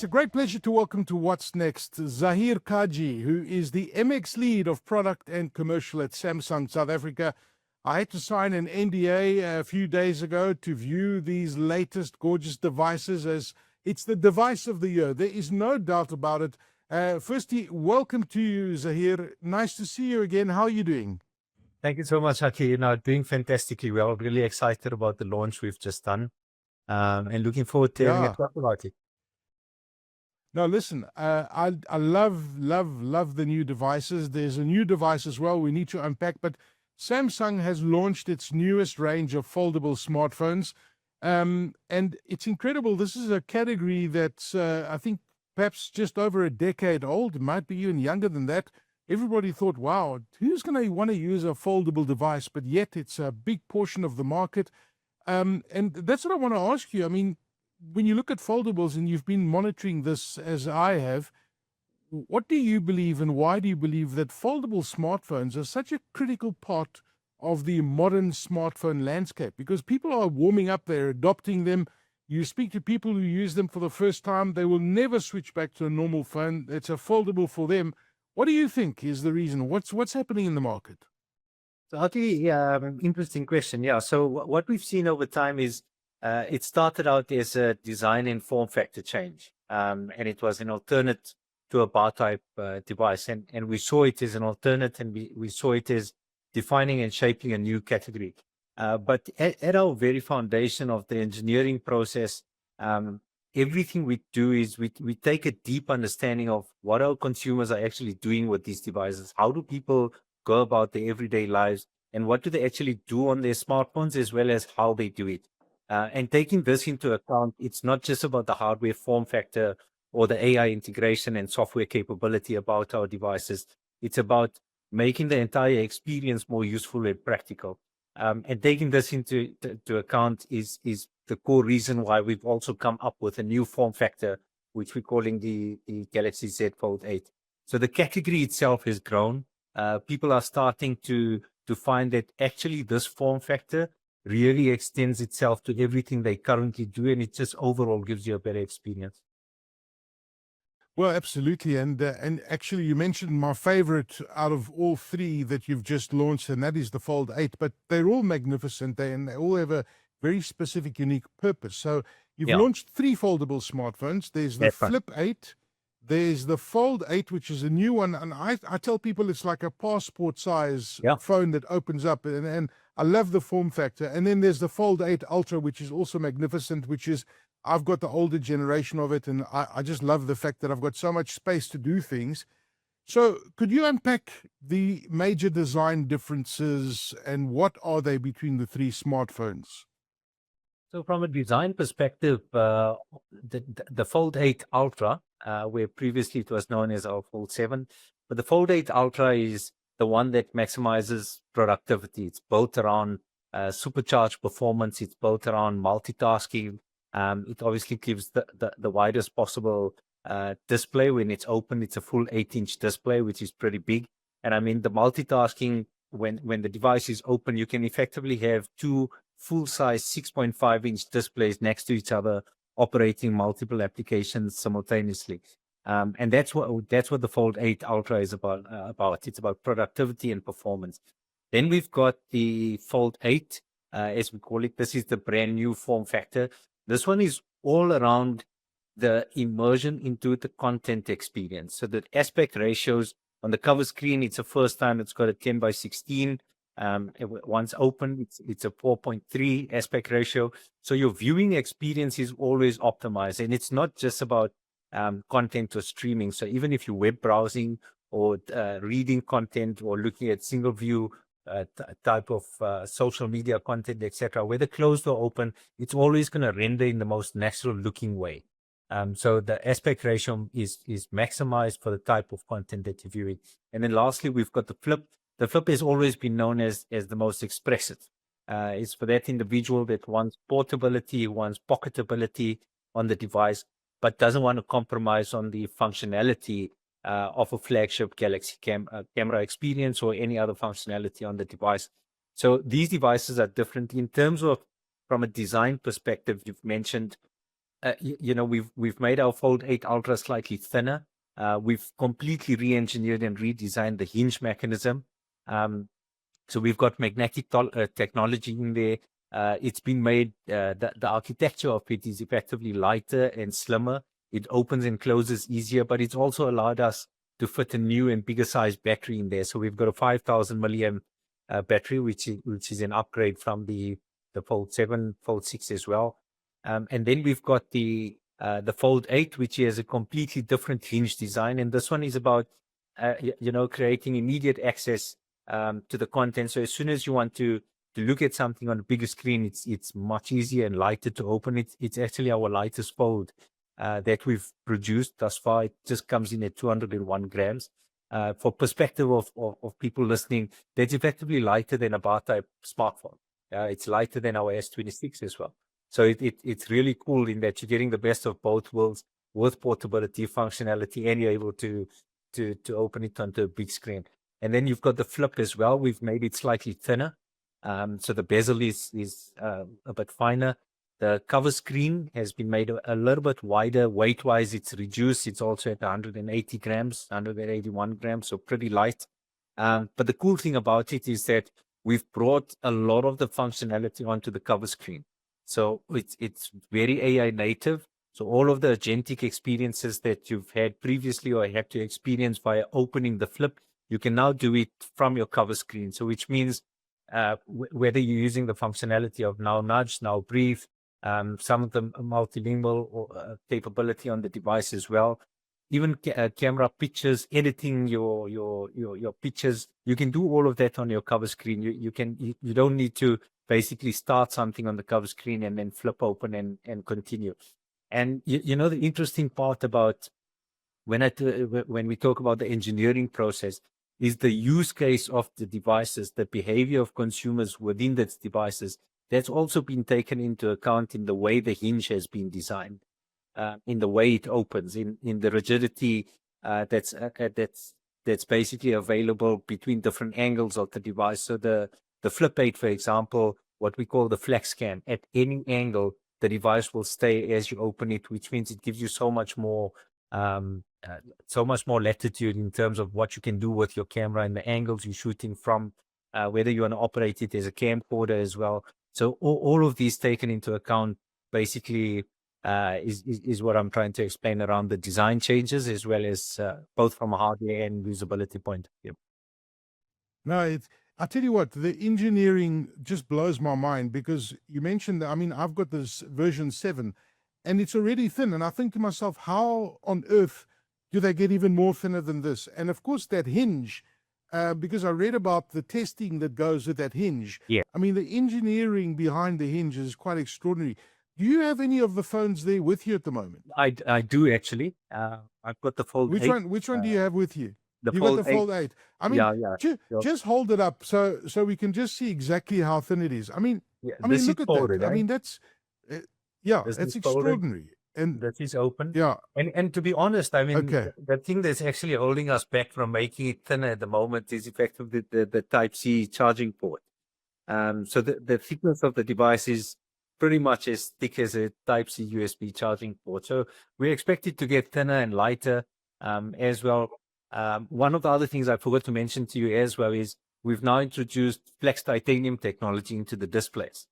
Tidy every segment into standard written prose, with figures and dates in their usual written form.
a great pleasure to welcome to What's Next Zahir Cajee, who is the MX lead of product and commercial at Samsung South Africa. I had to sign an NDA a few days ago to view these latest gorgeous devices, as it's the device of the year. There is no doubt about it. Firstly, welcome to you, Zahir. Nice to see you again. How are you doing? Thank you so much, Haki. Doing fantastically well. Really excited about the launch we've just done, and looking forward to having a talk about it. No, listen, I love the new devices. There's a new device as well we need to unpack, but Samsung has launched its newest range of foldable smartphones, and it's incredible. This is a category that's, I think, perhaps just over a decade old. It might be even younger than that. Everybody thought, wow, who's going to want to use a foldable device? But yet it's a big portion of the market. And that's what I want to ask you. I mean, when you look at foldables, and you've been monitoring this as I have, what do you believe, and why do you believe that foldable smartphones are such a critical part of the modern smartphone landscape? Because people are warming up, they're adopting them. You speak to people who use them for the first time, they will never switch back to a normal phone. It's a foldable for them. What do you think is the reason? What's happening in the market? So, Haki, interesting question. Yeah. So, what we've seen over time is it started out as a design and form factor change, and it was an alternate to a bar type device, and we saw it as an alternate, and we saw it as defining and shaping a new category. But at our very foundation of the engineering process, everything we do is we take a deep understanding of what our consumers are actually doing with these devices. How do people go about their everyday lives, and what do they actually do on their smartphones, as well as how they do it. And taking this into account, it's not just about the hardware form factor or the AI integration and software capability about our devices. It's about making the entire experience more useful and practical. And taking this into account is the core reason why we've also come up with a new form factor, which we're calling the Galaxy Z Fold 8. So the category itself has grown. People are starting to find that actually this form factor really extends itself to everything they currently do, and it just overall gives you a better experience. Well, absolutely. And actually, you mentioned my favorite out of all three that you've just launched, and that is the Fold 8. But they're all magnificent, and they all have a very specific, unique purpose. So you've launched three foldable smartphones. There's the Flip 8, there's the Fold 8, which is a new one. And I tell people it's like a passport size phone that opens up, and I love the form factor. And then there's the Fold 8 Ultra, which is also magnificent, which is, I've got the older generation of it, and I just love the fact that I've got so much space to do things. So could you unpack the major design differences, and what are they between the three smartphones? So from a design perspective, the Fold 8 Ultra, where previously it was known as our Fold 7, but the Fold 8 Ultra is the one that maximizes productivity. It's built around supercharged performance. It's built around multitasking. It obviously gives the widest possible display. When it's open, it's a full 8-inch display, which is pretty big. And I mean, the multitasking, when the device is open, you can effectively have two full-size 6.5-inch displays next to each other, operating multiple applications simultaneously. And that's what the Fold 8 Ultra is about. It's about productivity and performance. Then we've got the Fold 8, as we call it. This is the brand new form factor. This one is all around the immersion into the content experience. So the aspect ratios on the cover screen, it's the first time it's got a 10:16. Once open, it's a 4.3 aspect ratio. So your viewing experience is always optimized, and it's not just about content or streaming. So even if you're web browsing or reading content or looking at single view type of social media content, etc., whether closed or open, it's always going to render in the most natural looking way. So the aspect ratio is maximized for the type of content that you're viewing. And then lastly, we've got the Flip. The Flip has always been known as the most expressive. It's for that individual that wants portability, wants pocketability on the device, but doesn't want to compromise on the functionality of a flagship Galaxy camera experience or any other functionality on the device. So these devices are different in terms of, from a design perspective. You've mentioned we've made our Fold 8 Ultra slightly thinner. We've completely re-engineered and redesigned the hinge mechanism. So we've got magnetic technology in there. It's been made, the architecture of it is effectively lighter and slimmer. It opens and closes easier, but it's also allowed us to fit a new and bigger size battery in there. So we've got a 5,000 milliamp battery, which is an upgrade from the Fold 7, Fold 6 as well. And then we've got the Fold 8, which has a completely different hinge design. And this one is about, creating immediate access to the content. So as soon as you want to look at something on a bigger screen, it's much easier and lighter to open it. It's actually our lightest fold that we've produced thus far. It just comes in at 201 grams. For perspective of people listening, that's effectively lighter than a bar type smartphone. It's lighter than our S26 as well. So it's really cool in that you're getting the best of both worlds with portability, functionality, and you're able to open it onto a big screen. And then you've got the flip as well. We've made it slightly thinner. So the bezel is a bit finer. The cover screen has been made a little bit wider. Weight-wise, it's reduced. It's also at 180 grams, 181 grams, so pretty light. But the cool thing about it is that we've brought a lot of the functionality onto the cover screen. So it's very AI native. So all of the agentic experiences that you've had previously or had to experience via opening the flip, you can now do it from your cover screen. So which means whether you're using the functionality of now nudge, now breathe, some of the multilingual capability on the device as well, even camera pictures, editing your pictures, you can do all of that on your cover screen. You don't need to basically start something on the cover screen and then flip open and continue. And the interesting part about when we talk about the engineering process is the use case of the devices, the behavior of consumers within those devices. That's also been taken into account in the way the hinge has been designed, in the way it opens, in the rigidity that's basically available between different angles of the device. So the Flip 8, for example, what we call the flex cam, at any angle, the device will stay as you open it, which means it gives you so much more latitude in terms of what you can do with your camera and the angles you're shooting from, whether you want to operate it as a camcorder as well. So all of these taken into account basically is what I'm trying to explain around the design changes, as well as both from a hardware and usability point of view. No, I tell you what, the engineering just blows my mind, because you mentioned that, I've got this version 7 and it's already thin. And I think to myself, how on earth do they get even more thinner than this? And of course, that hinge, because I read about the testing that goes with that hinge. Yeah. The engineering behind the hinge is quite extraordinary. Do you have any of the phones there with you at the moment? I do actually. I've got the Fold 8. Which one do you have with you? You got the Fold 8. Just hold it up so we can just see exactly how thin it is. Look at folded, that. right? That's it's folded. extraordinary. And that is open. Yeah. And to be honest, the thing that's actually holding us back from making it thinner at the moment is effectively the Type-C charging port. So the thickness of the device is pretty much as thick as a Type-C USB charging port. So we expect it to get thinner and lighter as well. One of the other things I forgot to mention to you as well is we've now introduced flex titanium technology into the displays.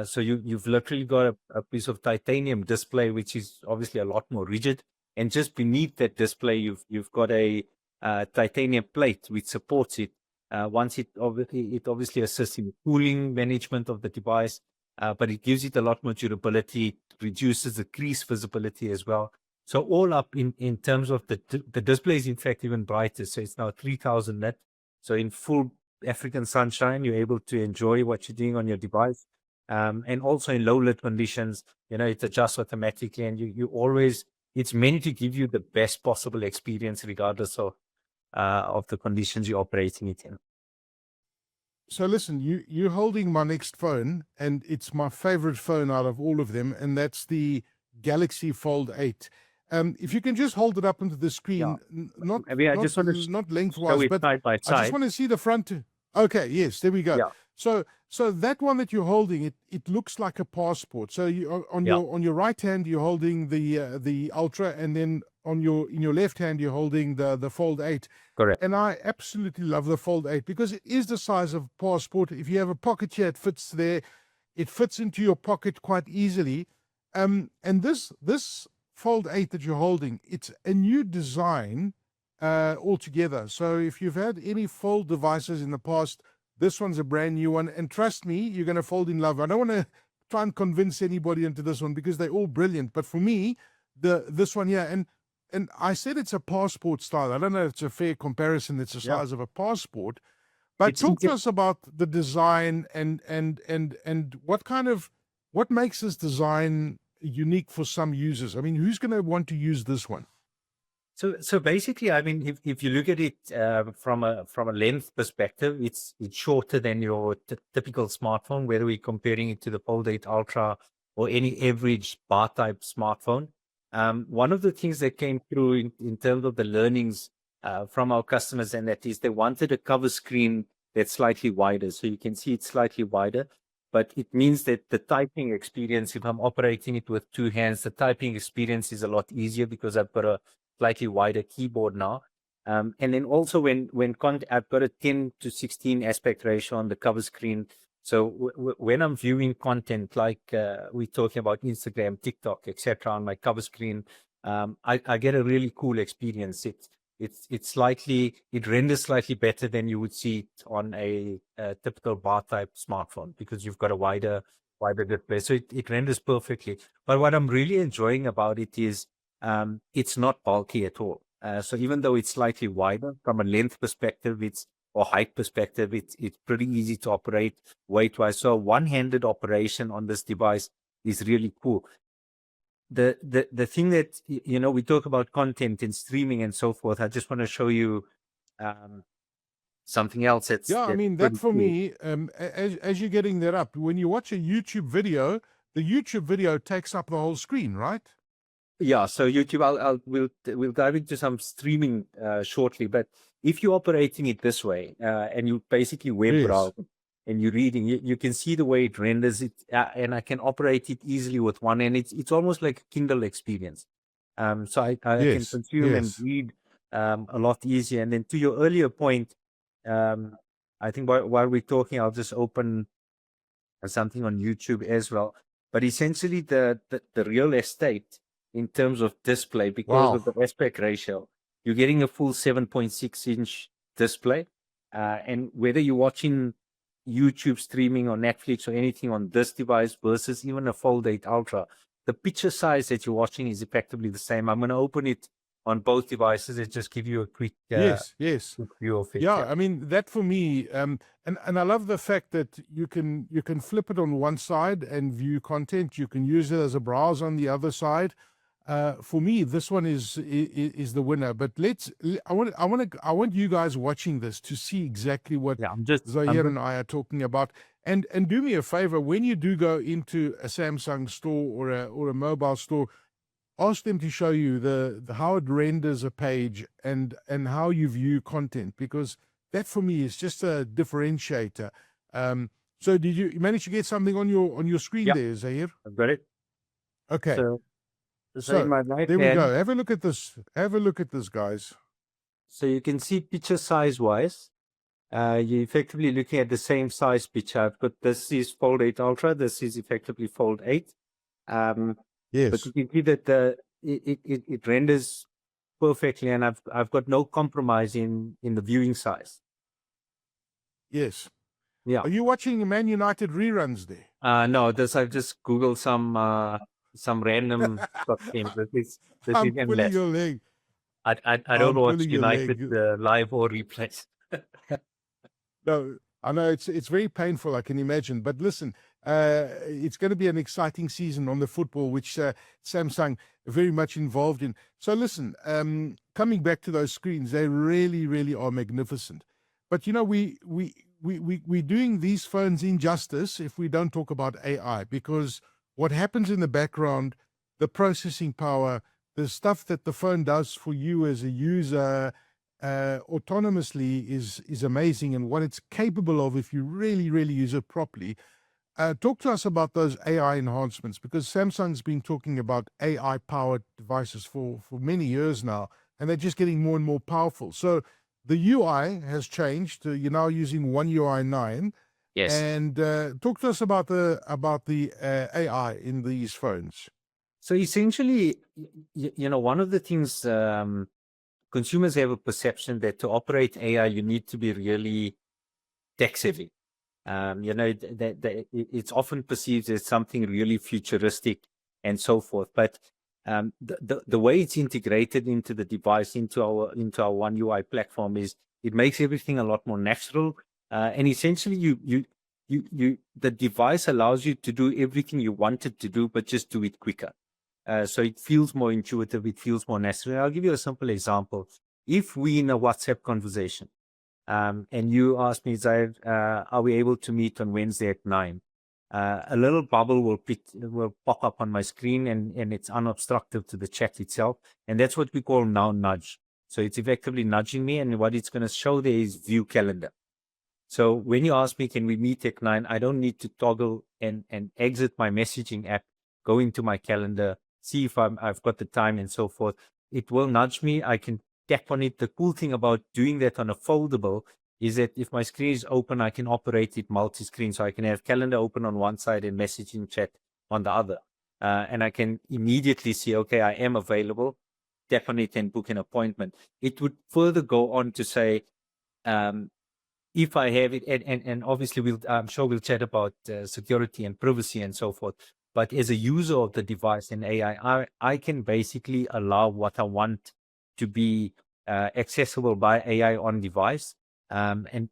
So you've literally got a piece of titanium display, which is obviously a lot more rigid. And just beneath that display, you've got a titanium plate which supports it. Once it obviously assists in cooling management of the device, but it gives it a lot more durability, it reduces the crease visibility as well. So all up in terms of the display is in fact even brighter. So it's now 3000 nit. So in full African sunshine, you're able to enjoy what you're doing on your device. And also in low lit conditions, it adjusts automatically, and you always, it's meant to give you the best possible experience regardless of the conditions you're operating it in. So listen, you're holding my next phone, and it's my favorite phone out of all of them, and that's the Galaxy Fold 8. If you can just hold it up into the screen, not lengthwise, but side by side. I just want to see the front. Okay, yes, there we go. Yeah. So that one that you're holding, it looks like a passport. So Yeah, on your right hand you're holding the Ultra, and then in your left hand you're holding the Fold 8. correct. And I absolutely love the Fold 8 because it is the size of a passport. If you have a pocket here, it fits there. It fits into your pocket quite easily. And this Fold 8 that you're holding, it's a new design altogether. So if you've had any fold devices in the past, this one's a brand new one. And trust me, you're going to fall in love. I don't want to try and convince anybody into this one because they're all brilliant. But for me, this one here, and I said it's a passport style. I don't know if it's a fair comparison. It's the Yeah, size of a passport. But it's talk to us about the design and what makes this design unique for some users. I mean, who's going to want to use this one? so basically, I mean, if you look at it from a length perspective, it's shorter than your typical smartphone, whether we're comparing it to the Fold 8 Ultra or any average bar type smartphone. One of the things that came through in terms of the learnings from our customers, and that is they wanted a cover screen that's slightly wider. So you can see it's slightly wider, but it means that the typing experience, if I'm operating it with two hands, the typing experience is a lot easier because I've got a slightly wider keyboard now. And then also I've got a 10:16 aspect ratio on the cover screen. So when I'm viewing content, like we're talking about Instagram, TikTok, etc., on my cover screen, I get a really cool experience. It renders slightly better than you would see it on a typical bar type smartphone because you've got a wider display. So it renders perfectly. But what I'm really enjoying about it is it's not bulky at all. So even though it's slightly wider from a length perspective, or height perspective, it's pretty easy to operate weight-wise. So a one-handed operation on this device is really cool. The thing that, we talk about content and streaming and so forth. I just want to show you something else that's Yeah, I mean, that pretty for cool. me, as you're getting that up, when you watch a YouTube video, the YouTube video takes up the whole screen, right? Yeah, so YouTube, we'll dive into some streaming shortly. But if you're operating it this way, and you basically web Yes. browse and you're reading, you can see the way it renders it, and I can operate it easily with one, and it's almost like a Kindle experience. So I can Yes. consume and Yes. read a lot easier. And then to your earlier point, I think while we're talking, I'll just open something on YouTube as well. But essentially, the real estate in terms of display, because of Wow. the aspect ratio, you're getting a full 7.6-inch display. And whether you're watching YouTube streaming or Netflix or anything on this device versus even a Fold 8 Ultra, the picture size that you're watching is effectively the same. I'm going to open it on both devices and just give you a quick Yes. Yes. quick view of it. Yeah, I mean, that for me, and I love the fact that you can flip it on one side and view content. You can use it as a browse on the other side. For me, this one is the winner. But I want you guys watching this to see exactly what Yeah, Zahir and I are talking about. And do me a favor, when you do go into a Samsung store or a mobile store, ask them to show you the how it renders a page and how you view content, because that for me is just a differentiator. So did you manage to get something on your screen Yeah. there, Zahir? I've got it. Okay. So in So my right there we hand, go. Have a look at this. Have a look at this, guys. so you can see picture size wise, you're effectively looking at the same size picture. I've got this is Fold 8 Ultra, this is effectively Fold 8. But Yes. you can see that it renders perfectly, and I've got no compromise in the viewing size. Yes. Yeah. Are you watching Man United reruns there? No, I've just Googled some random stock games. This I'm is pulling endless. your leg. I I'm don't watch pulling your United leg. live or replays. No, I know it's very painful, I can imagine. But listen, it's going to be an exciting season on the football, which Samsung are very much involved in. So listen, coming back to those screens, they really, really are magnificent. But we're doing these phones injustice if we don't talk about AI, because what happens in the background, the processing power, the stuff that the phone does for you as a user, autonomously is amazing, and what it's capable of if you really use it properly. Talk to us about those AI enhancements, because Samsung's been talking about AI-powered devices for many years now, and they're just getting more and more powerful. So the UI has changed. You're now using One UI 9. Yes. And talk to us about the AI in these phones. So essentially, one of the things consumers have a perception that to operate AI, you need to be really tech savvy. It's often perceived as something really futuristic and so forth. But the way it's integrated into the device, into our One UI platform, is it makes everything a lot more natural. And essentially, the device allows you to do everything you wanted to do, but just do it quicker. So it feels more intuitive, it feels more natural. I'll give you a simple example. If we in a WhatsApp conversation, and you ask me, Zahir, are we able to meet on Wednesday at 9? A little bubble will pop up on my screen, and it's unobstructive to the chat itself. And that's what we call now nudge. So it's effectively nudging me, and what it's going to show there is view calendar. So when you ask me, can we meet at 9? I don't need to toggle and exit my messaging app, go into my calendar, see if I've got the time and so forth. It will nudge me. I can tap on it. The cool thing about doing that on a foldable is that if my screen is open, I can operate it multi-screen. So I can have calendar open on one side and messaging chat on the other. And I can immediately see, okay, I am available, tap on it and book an appointment. It would further go on to say, if I have it, and obviously I'm sure we'll chat about security and privacy and so forth. But as a user of the device and AI, I can basically allow what I want to be accessible by AI on device, and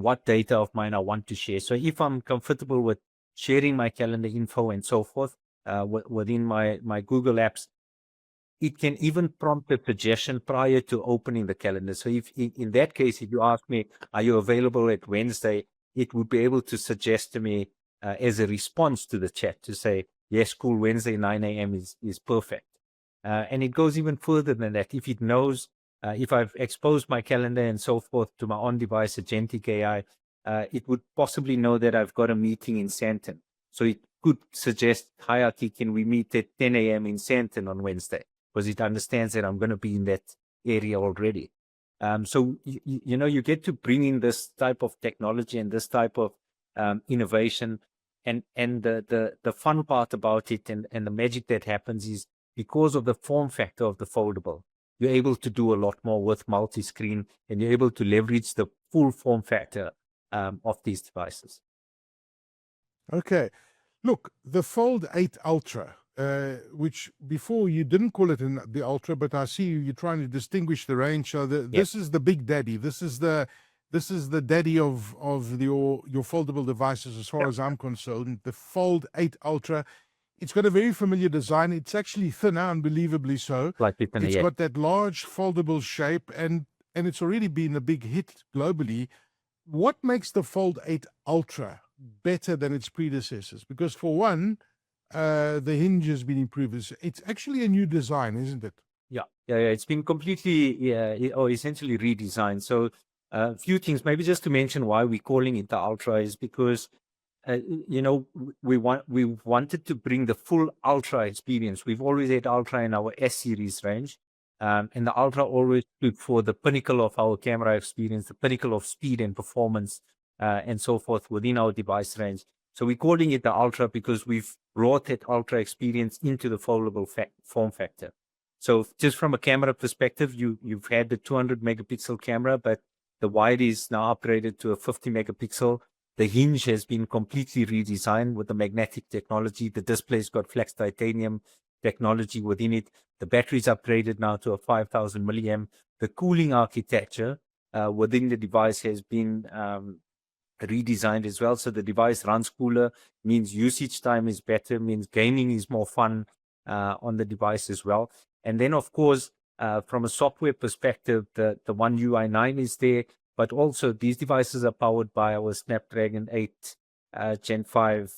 what data of mine I want to share. So if I'm comfortable with sharing my calendar info and so forth within my Google Apps, it can even prompt a suggestion prior to opening the calendar. So if in that case, if you ask me, are you available at Wednesday? It would be able to suggest to me as a response to the chat to say, yes, cool, Wednesday, 9 a.m. is perfect. And it goes even further than that. If it knows, if I've exposed my calendar and so forth to my on-device agentic AI, it would possibly know that I've got a meeting in Sandton. So it could suggest, hierarchy, can we meet at 10 a.m. in Sandton on Wednesday? Because it understands that I'm going to be in that area already. So, you get to bring in this type of technology and this type of innovation. And the fun part about it and the magic that happens is because of the form factor of the foldable, you're able to do a lot more with multi-screen, and you're able to leverage the full form factor of these devices. Okay. Look, the Fold 8 Ultra, which before you didn't call it the Ultra, but I see you're trying to distinguish the range. So this is the big daddy. This is the daddy of your foldable devices, as far as I'm concerned. The Fold 8 Ultra. It's got a very familiar design. It's actually thinner, unbelievably so. It's got that large foldable shape, and it's already been a big hit globally. What makes the Fold 8 Ultra better than its predecessors? Because for one, the hinge has been improved. It's actually a new design, isn't it? Yeah. It's been completely, or essentially redesigned. So a few things, maybe just to mention why we're calling it the Ultra is because, we wanted to bring the full Ultra experience. We've always had Ultra in our S series range. And the Ultra always stood for the pinnacle of our camera experience, the pinnacle of speed and performance, and so forth within our device range. So we're calling it the Ultra because we've brought that Ultra experience into the foldable form factor. So just from a camera perspective, you've had the 200 megapixel camera, but the wide is now upgraded to a 50 megapixel. The hinge has been completely redesigned with the magnetic technology. The display's got flex titanium technology within it. The battery's upgraded now to a 5,000 milliamp. The cooling architecture within the device has been redesigned as well. So the device runs cooler, means usage time is better, means gaming is more fun on the device as well. And then, of course, from a software perspective, the One UI 9 is there, but also these devices are powered by our Snapdragon 8 Gen 5.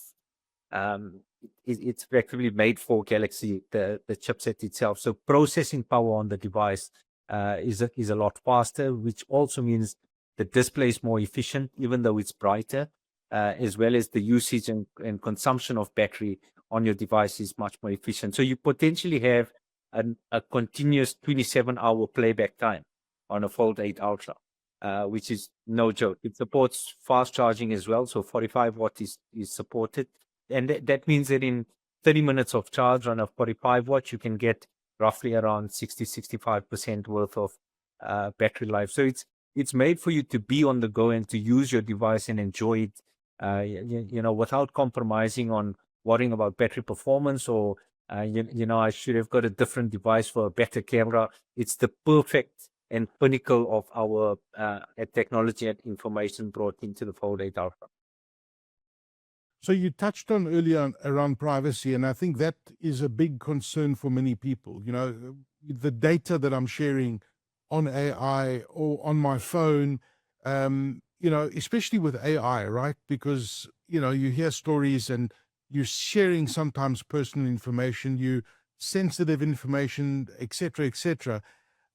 It's effectively made for Galaxy, the chipset itself. So processing power on the device is a lot faster, which also means the display is more efficient, even though it's brighter, as well as the usage and consumption of battery on your device is much more efficient. So you potentially have a continuous 27-hour playback time on a Fold 8 Ultra, which is no joke. It supports fast charging as well, so 45 watt is supported. And that means that in 30 minutes of charge on a 45 watt, you can get roughly around 65% worth of battery life. So it's made for you to be on the go and to use your device and enjoy it, without compromising on worrying about battery performance or, I should have got a different device for a better camera. It's the perfect and pinnacle of our technology and information brought into the Fold 8 Ultra. So you touched on earlier around privacy, and I think that is a big concern for many people. The data that I'm sharing on AI or on my phone, especially with AI, right? Because, you hear stories and you're sharing sometimes personal information, sensitive information, et cetera.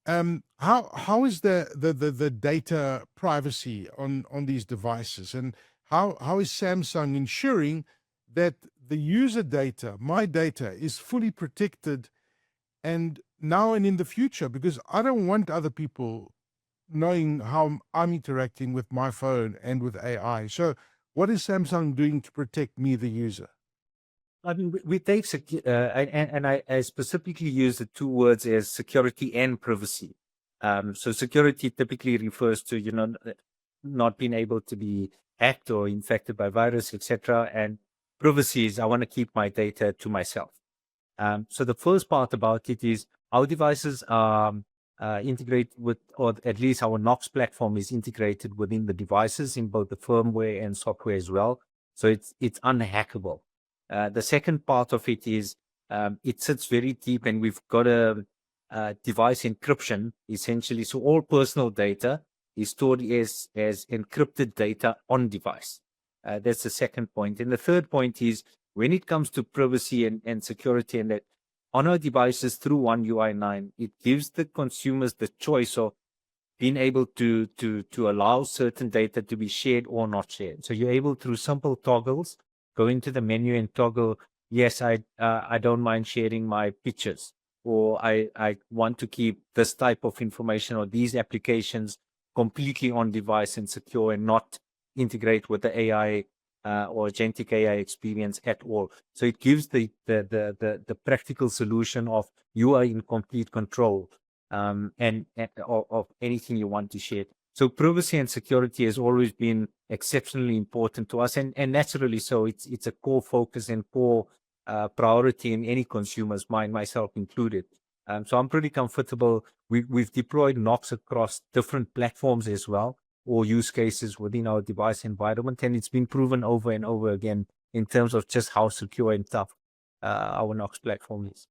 How is the data privacy on these devices, and how is Samsung ensuring that the user data, my data, is fully protected and now and in the future? Because I don't want other people knowing how I'm interacting with my phone and with AI. So what is Samsung doing to protect me, the user? I mean, we take and I specifically use the two words as security and privacy. So security typically refers to not being able to be hacked or infected by virus, etc. And privacy is I want to keep my data to myself. So the first part about it is our devices are integrate with, or at least our Knox platform is integrated within the devices in both the firmware and software as well. So it's unhackable. The second part of it is it sits very deep, and we've got a device encryption essentially. So all personal data is stored as encrypted data on device. That's the second point. And the third point is when it comes to privacy and security, and that on our devices through One UI 9, it gives the consumers the choice of being able to allow certain data to be shared or not shared. So you're able, through simple toggles, go into the menu and toggle, yes, I don't mind sharing my pictures, or I want to keep this type of information or these applications completely on device and secure and not integrate with the AI or agentic AI experience at all. So it gives the practical solution of you are in complete control and of anything you want to share. So privacy and security has always been exceptionally important to us, and naturally so. It's a core focus and core priority in any consumer's mind, myself included. So I'm pretty comfortable. We've deployed Knox across different platforms as well, or use cases within our device environment, and it's been proven over and over again in terms of just how secure and tough our Knox platform is.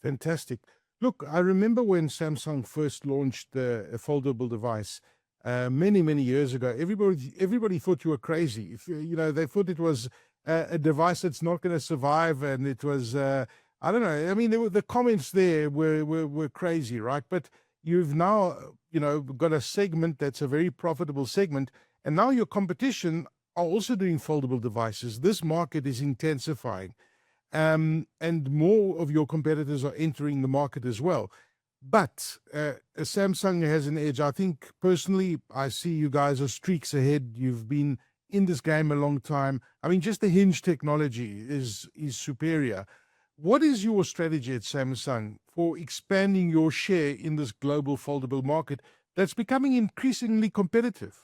Fantastic. Look, I remember when Samsung first launched a foldable device many years ago. Everybody thought you were crazy. If they thought it was a device that's not going to survive, and it was I don't know. I mean, the comments there were crazy, right? But you've now got a segment that's a very profitable segment, and now your competition are also doing foldable devices. This market is intensifying. And more of your competitors are entering the market as well. But Samsung has an edge. I think personally, I see you guys are streaks ahead. You've been in this game a long time. I mean, just the hinge technology is superior. What is your strategy at Samsung for expanding your share in this global foldable market that's becoming increasingly competitive?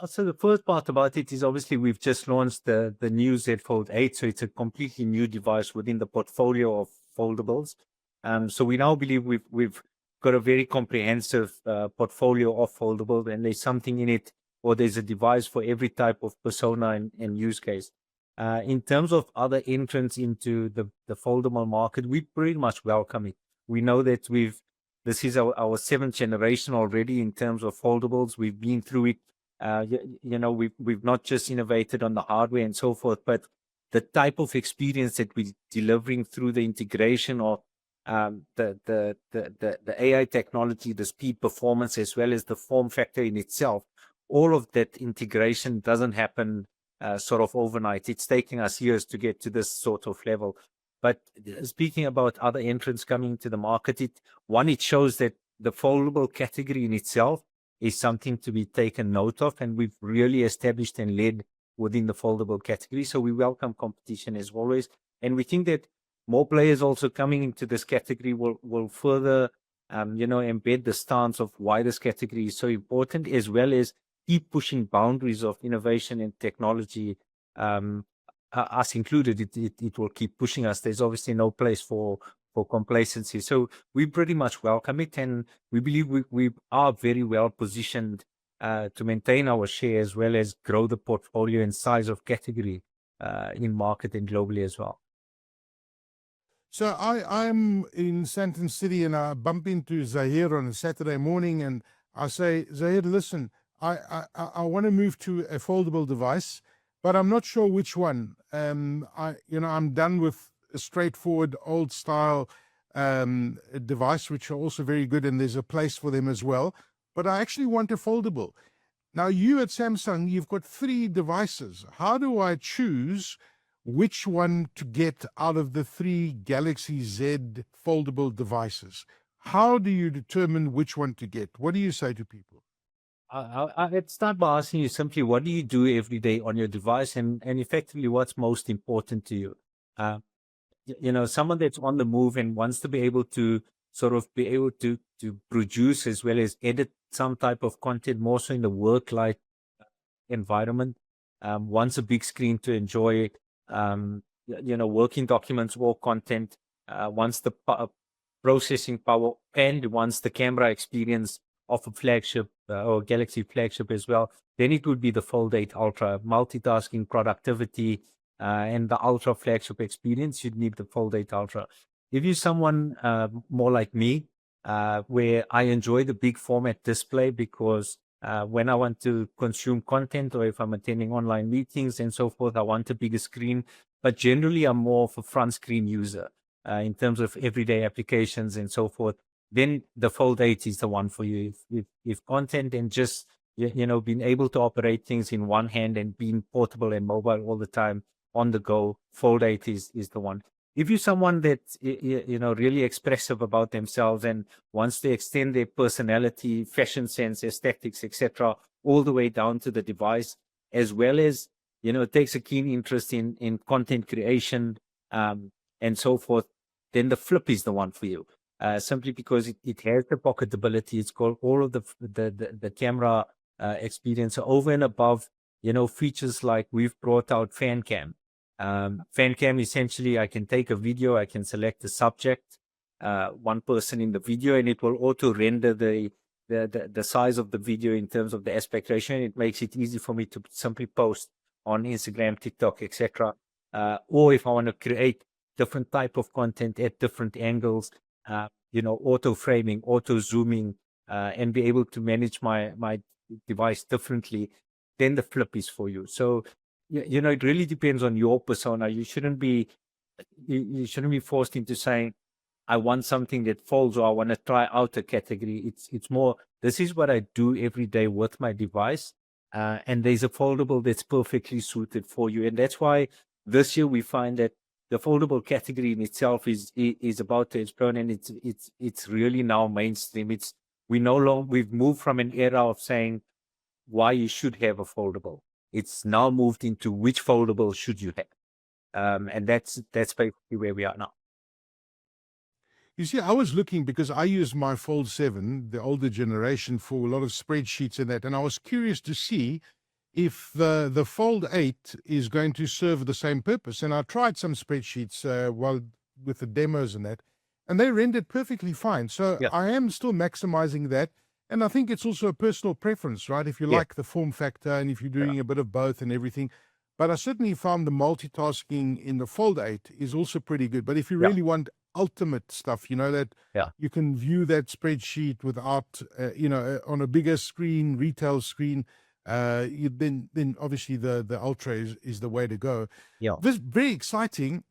So the first part about it is obviously we've just launched the new Z Fold 8, so it's a completely new device within the portfolio of foldables. So we now believe we've got a very comprehensive portfolio of foldables, and there's something in it, or there's a device for every type of persona and use case. In terms of other entrants into the foldable market, we pretty much welcome it. We know that this is our seventh generation already in terms of foldables. We've been through it. We've not just innovated on the hardware and so forth, but the type of experience that we're delivering through the integration of the AI technology, the speed, performance, as well as the form factor in itself, all of that integration doesn't happen sort of overnight. It's taking us years to get to this sort of level. But speaking about other entrants coming to the market, it shows that the foldable category in itself is something to be taken note of, and we've really established and led within the foldable category. So we welcome competition as always, and we think that more players also coming into this category will further, embed the stance of why this category is so important, as well as keep pushing boundaries of innovation and technology. Us included, it will keep pushing us. There's obviously no place for complacency. So we pretty much welcome it, and we believe we are very well positioned to maintain our share as well as grow the portfolio and size of category in market and globally as well. So I'm in Sandton City and I bump into Zahir on a Saturday morning and I say, Zahir, listen, I want to move to a foldable device, but I'm not sure which one. I'm done with a straightforward old style device, which are also very good, and there's a place for them as well. But I actually want a foldable. Now, you at Samsung, you've got 3 devices. How do I choose which one to get out of the 3 Galaxy Z foldable devices? How do you determine which one to get? What do you say to people? I'd start by asking you simply, what do you do every day on your device, and effectively what's most important to you? Someone that's on the move and wants to be able to sort of be able to produce as well as edit some type of content, more so in the work-life environment, wants a big screen to enjoy, working documents or content, wants the processing power, and wants the camera experience of a flagship or Galaxy flagship as well, then it would be the Fold 8 Ultra. Multitasking, productivity, and the Ultra flagship experience, you'd need the Fold 8 Ultra. If you're someone more like me, where I enjoy the big format display because when I want to consume content or if I'm attending online meetings and so forth, I want a bigger screen. But generally, I'm more of a front screen user in terms of everyday applications and so forth. Then the Fold 8 is the one for you. If content and just, being able to operate things in one hand and being portable and mobile all the time on the go, Fold 8 is the one. If you're someone that's, really expressive about themselves and wants to extend their personality, fashion sense, aesthetics, etc., all the way down to the device, as well as, takes a keen interest in content creation and so forth, then the Flip is the one for you. Simply because it has the pocketability, it's got all of the camera experience over and above, features like we've brought out fan cam. Fan cam, essentially, I can take a video, I can select the subject, one person in the video, and it will auto render the size of the video in terms of the aspect ratio. And it makes it easy for me to simply post on Instagram, TikTok, etc. Or if I want to create different type of content at different angles, auto framing, auto zooming, and be able to manage my device differently, then the Flip is for you. So, it really depends on your persona. You shouldn't be forced into saying, I want something that folds, or I want to try out a category. It's more, this is what I do every day with my device. And there's a foldable that's perfectly suited for you. And that's why this year we find that the foldable category in itself is about to explode, and it's really now mainstream. We've moved from an era of saying why you should have a foldable. It's now moved into which foldable should you have, and that's basically where we are now. You see, I was looking because I use my Fold 7, the older generation, for a lot of spreadsheets and that, and I was curious to see if the Fold 8 is going to serve the same purpose. And I tried some spreadsheets with the demos and that, and they rendered perfectly fine. So Yeah. I am still maximizing that. And I think it's also a personal preference, right? If you like the form factor and if you're doing a bit of both and everything. But I certainly found the multitasking in the Fold 8 is also pretty good. But if you really want ultimate stuff, that you can view that spreadsheet without, on a bigger screen, retail screen, then obviously the Ultra is the way to go. Yeah. This very exciting.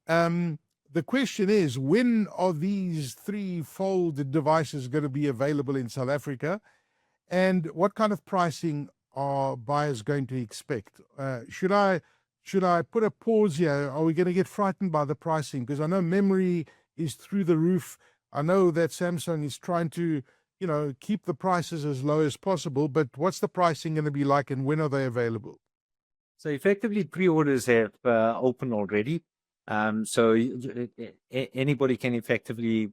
the question is, when are these 3 fold devices going to be available in South Africa? And what kind of pricing are buyers going to expect? Should I put a pause here? Are we going to get frightened by the pricing? Because I know memory is through the roof. I know that Samsung is trying to, keep the prices as low as possible. But what's the pricing going to be like, and when are they available? So effectively, pre-orders have opened already. Anybody can effectively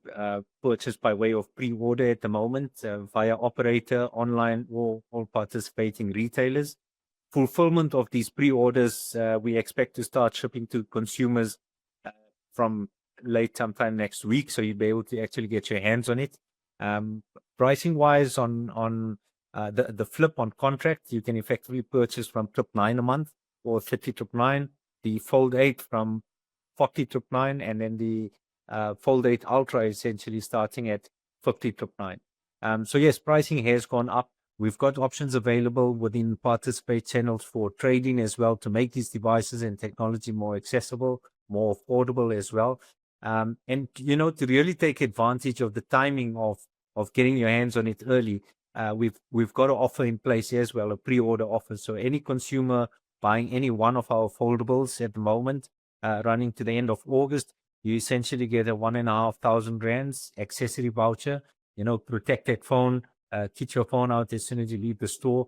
purchase by way of pre-order at the moment via operator, online, or all participating retailers. Fulfillment of these pre-orders, we expect to start shipping to consumers from late sometime next week, so you'll be able to actually get your hands on it. Pricing wise, on the flip on contract, you can effectively purchase from 999 a month or 30,999. The Fold 8 from 40,999, and then the Fold 8 Ultra essentially starting at 50,999. So yes, pricing has gone up. We've got options available within participate channels for trading as well to make these devices and technology more accessible, more affordable as well. And to really take advantage of the timing of getting your hands on it early, we've got an offer in place as well, a pre-order offer. So any consumer buying any one of our foldables at the moment, running to the end of August, you essentially get a 1,500 rands accessory voucher. Protect that phone, keep your phone out as soon as you leave the store.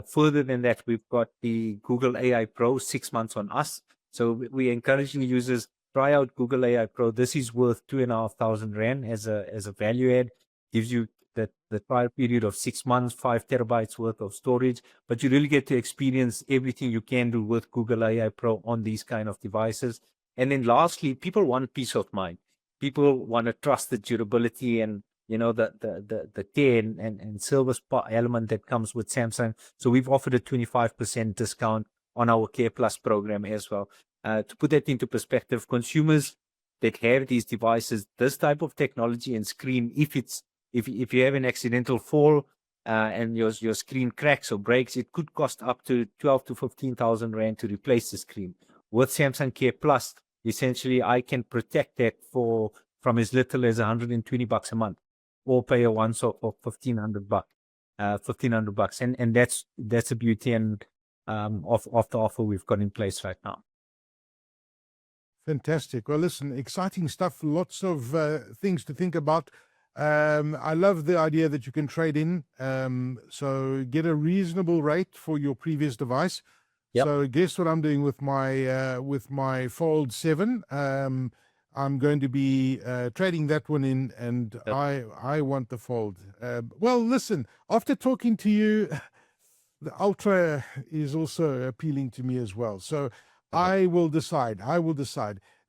Further than that, we've got the Google AI Pro 6 months on us. So we encourage users, try out Google AI Pro. This is worth 2,500 rand as a value add. Gives you the trial period of 6 months, 5 terabytes worth of storage, but you really get to experience everything you can do with Google AI Pro on these kind of devices. And then lastly, people want peace of mind. People want to trust the durability and the care and service element that comes with Samsung. So we've offered a 25% discount on our Care Plus program as well. To put that into perspective, consumers that have these devices, this type of technology and screen, if you have an accidental fall and your screen cracks or breaks, it could cost up to 12 to 15,000 rand to replace the screen. With Samsung Care Plus, essentially I can protect that from as little as $120 a month, or pay a once of $1,500. $1,500, and that's a beauty and of the offer we've got in place right now. Fantastic. Well, listen, exciting stuff. Lots of things to think about. I love the idea that you can trade in, so get a reasonable rate for your previous device. Yep. So guess what I'm doing with my Fold 7? I'm going to be trading that one in, and Yep. I want the Fold. Well, listen, after talking to you, the Ultra is also appealing to me as well. So I will decide.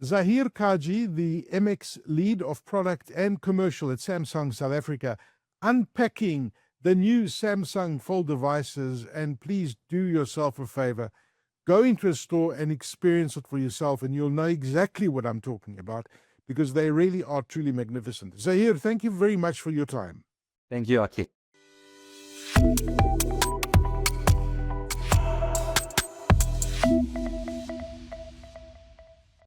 Zahir Cajee, the MX lead of product and commercial at Samsung South Africa, unpacking the new Samsung Fold devices. And please do yourself a favor. Go into a store and experience it for yourself, and you'll know exactly what I'm talking about, because they really are truly magnificent. Zahir, thank you very much for your time. Thank you, Aki.